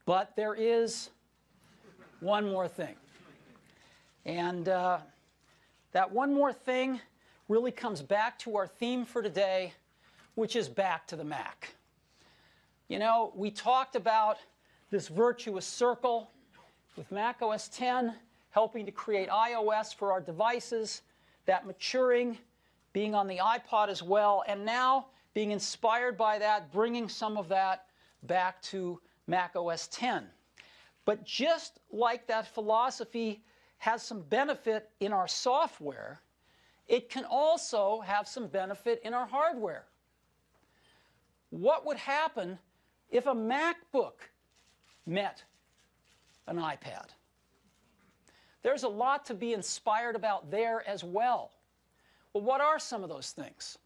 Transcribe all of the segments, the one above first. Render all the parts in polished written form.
But there is one more thing. And that one more thing really comes back to our theme for today, which is back to the Mac. You know, we talked about this virtuous circle with Mac OS X helping to create iOS for our devices, that maturing, being on the iPod as well, and now being inspired by that, bringing some of that back to Mac OS X. But just like that philosophy has some benefit in our software, it can also have some benefit in our hardware. What would happen if a MacBook met an iPad? There's a lot to be inspired about there as well. Well, what are some of those things?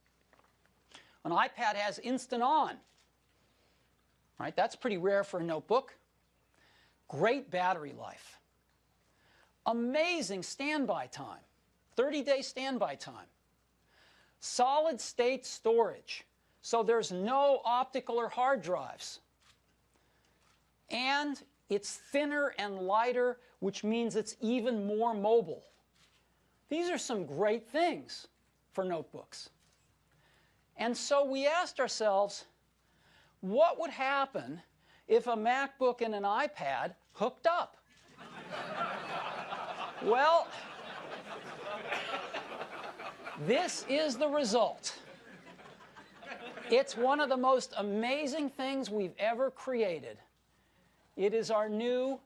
An iPad has Instant On. Right? That's pretty rare for a notebook. Great battery life. Amazing standby time. 30-day standby time. Solid state storage. So there's no optical or hard drives. And it's thinner and lighter, which means it's even more mobile. These are some great things for notebooks. And so we asked ourselves, what would happen if a MacBook and an iPad hooked up? Well, this is the result. It's one of the most amazing things we've ever created. It is our new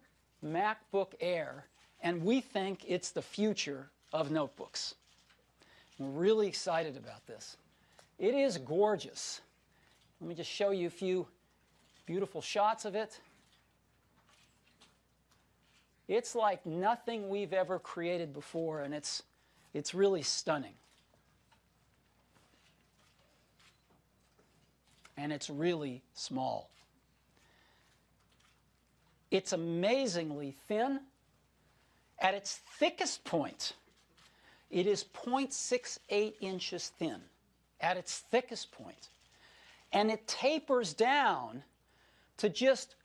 MacBook Air, and we think it's the future of notebooks. We're really excited about this. It is gorgeous. Let me just show you a few beautiful shots of it. It's like nothing we've ever created before, and it's really stunning. And it's really small. It's amazingly thin. At its thickest point, it is 0.68 inches thin. At its thickest point. And it tapers down to just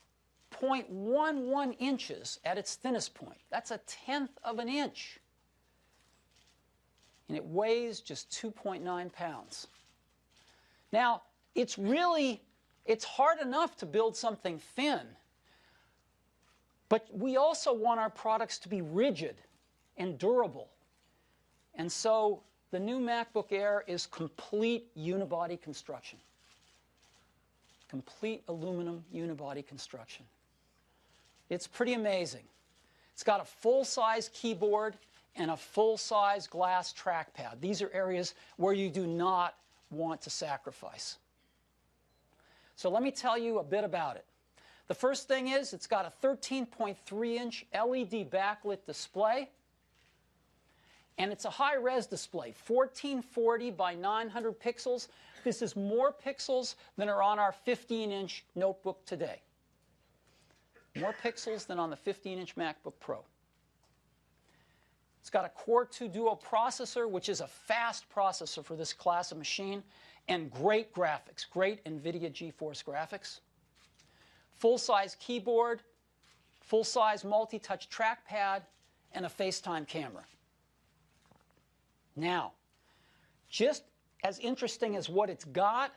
0.11 inches at its thinnest point. That's 1/10 of an inch. And it weighs just 2.9 pounds. Now, it's hard enough to build something thin. But we also want our products to be rigid and durable. And so the new MacBook Air is complete unibody construction. Complete aluminum unibody construction. It's pretty amazing. It's got a full-size keyboard and a full-size glass trackpad. These are areas where you do not want to sacrifice. So let me tell you a bit about it. The first thing is it's got a 13.3-inch LED backlit display. And it's a high-res display, 1440 by 900 pixels. This is more pixels than are on our 15-inch notebook today. More pixels than on the 15-inch MacBook Pro. It's got a Core 2 Duo processor, which is a fast processor for this class of machine, and great graphics, great NVIDIA GeForce graphics. Full-size keyboard, full-size multi-touch trackpad, and a FaceTime camera. Now, just as interesting as what it's got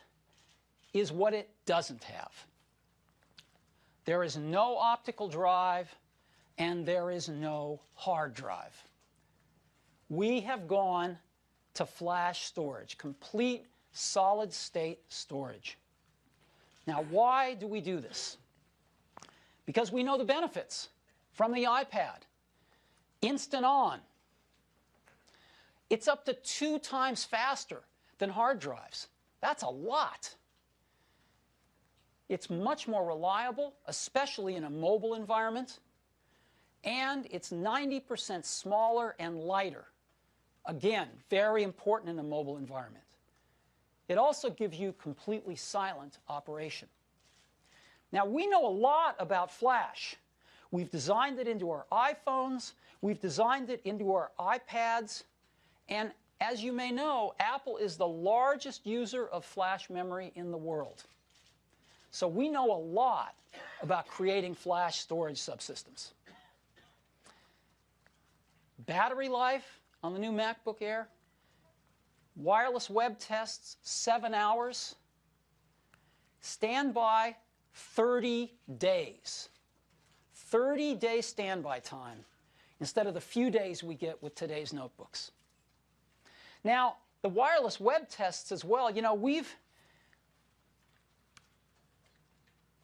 is what it doesn't have. There is no optical drive, and there is no hard drive. We have gone to flash storage, complete solid-state storage. Now, why do we do this? Because we know the benefits from the iPad. Instant On. It's up to 2 times faster than hard drives. That's a lot. It's much more reliable, especially in a mobile environment. And it's 90% smaller and lighter. Again, very important in a mobile environment. It also gives you completely silent operation. Now, we know a lot about flash. We've designed it into our iPhones. We've designed it into our iPads. And as you may know, Apple is the largest user of flash memory in the world. So we know a lot about creating flash storage subsystems. Battery life on the new MacBook Air, wireless web tests, 7 hours. Standby, 30 days. 30-day standby time instead of the few days we get with today's notebooks. Now, the wireless web tests as well, you know,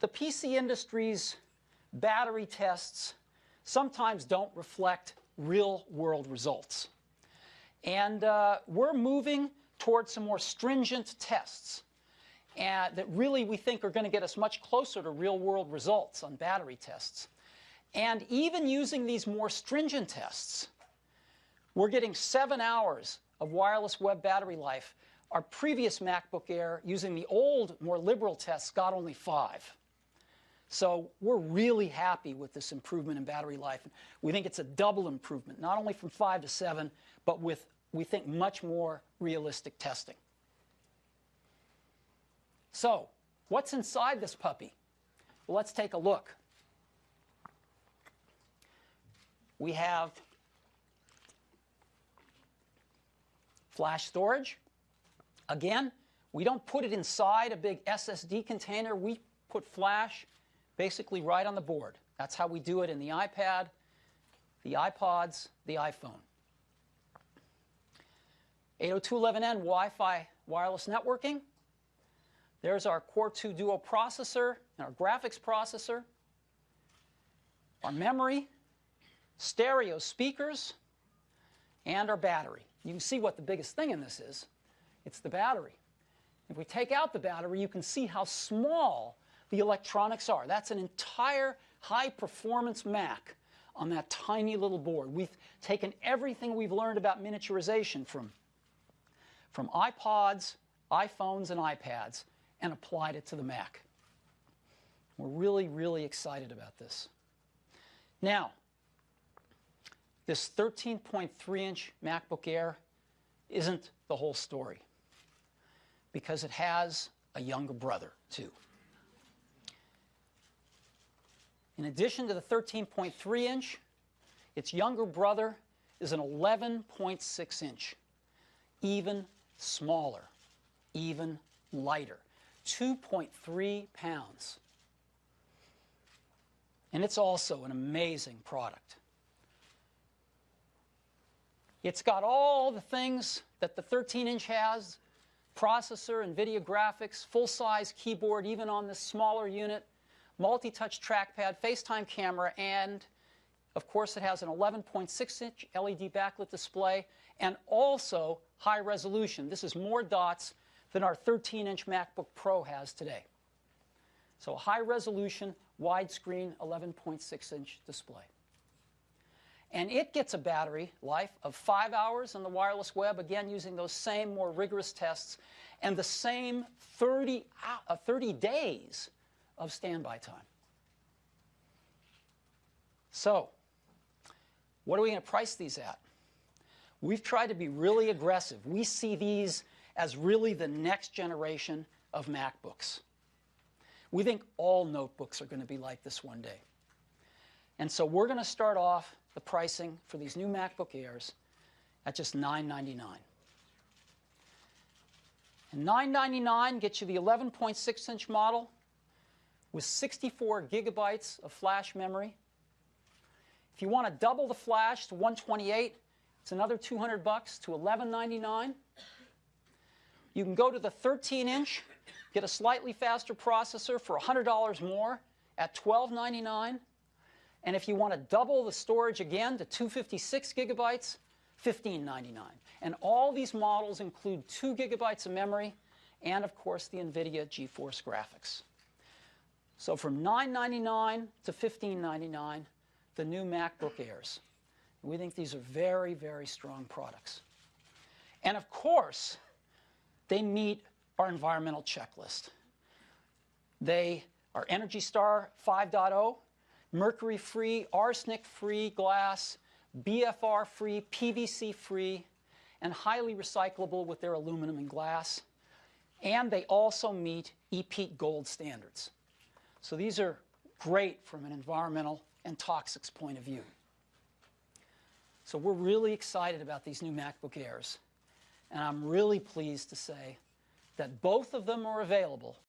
the PC industry's battery tests sometimes don't reflect real-world results. And we're moving towards some more stringent tests that really we think are going to get us much closer to real-world results on battery tests. And even using these more stringent tests, we're getting 7 hours of wireless web battery life. Our previous MacBook Air, using the old, more liberal tests, got only 5. So we're really happy with this improvement in battery life. We think it's a double improvement, not only from 5 to 7, but with, we think, much more realistic testing. So what's inside this puppy? Well, let's take a look. We have flash storage. Again, we don't put it inside a big SSD container. We put flash basically right on the board. That's how we do it in the iPad, the iPods, the iPhone. 802.11n Wi-Fi wireless networking. There's our Core 2 Duo processor and our graphics processor. Our memory, stereo speakers, and our battery. You can see what the biggest thing in this is. It's the battery. If we take out the battery, you can see how small the electronics are. That's an entire high-performance Mac on that tiny little board. We've taken everything we've learned about miniaturization from iPods, iPhones, and iPads and applied it to the Mac. We're really, really excited about this. Now, this 13.3-inch MacBook Air isn't the whole story, because it has a younger brother, too. In addition to the 13.3-inch, its younger brother is an 11.6-inch, even smaller, even lighter, 2.3 pounds. And it's also an amazing product. It's got all the things that the 13-inch has: processor, NVIDIA graphics, full-size keyboard, even on this smaller unit, multi-touch trackpad, FaceTime camera, and, of course, it has an 11.6-inch LED backlit display and also high resolution. This is more dots than our 13-inch MacBook Pro has today. So a high-resolution, widescreen, 11.6-inch display. And it gets a battery life of 5 hours on the wireless web, again using those same more rigorous tests, and the same 30 days of standby time. So, what are we going to price these at? We've tried to be really aggressive. We see these as really the next generation of MacBooks. We think all notebooks are going to be like this one day. And so we're going to start off the pricing for these new MacBook Airs at just $999. And $999 gets you the 11.6-inch model with 64 gigabytes of flash memory. If you want to double the flash to 128, it's another $200 to $1199. You can go to the 13-inch, get a slightly faster processor for $100 more at $1299. And if you want to double the storage again to 256 gigabytes, $1599. And all these models include 2 gigabytes of memory and, of course, the NVIDIA GeForce graphics. So from $999 to $1599, the new MacBook Airs. We think these are very, very strong products. And, of course, they meet our environmental checklist. They are Energy Star 5.0, mercury-free, arsenic-free glass, BFR-free, PVC-free, and highly recyclable with their aluminum and glass. And they also meet EPEAT Gold standards. So these are great from an environmental and toxics point of view. So we're really excited about these new MacBook Airs. And I'm really pleased to say that both of them are available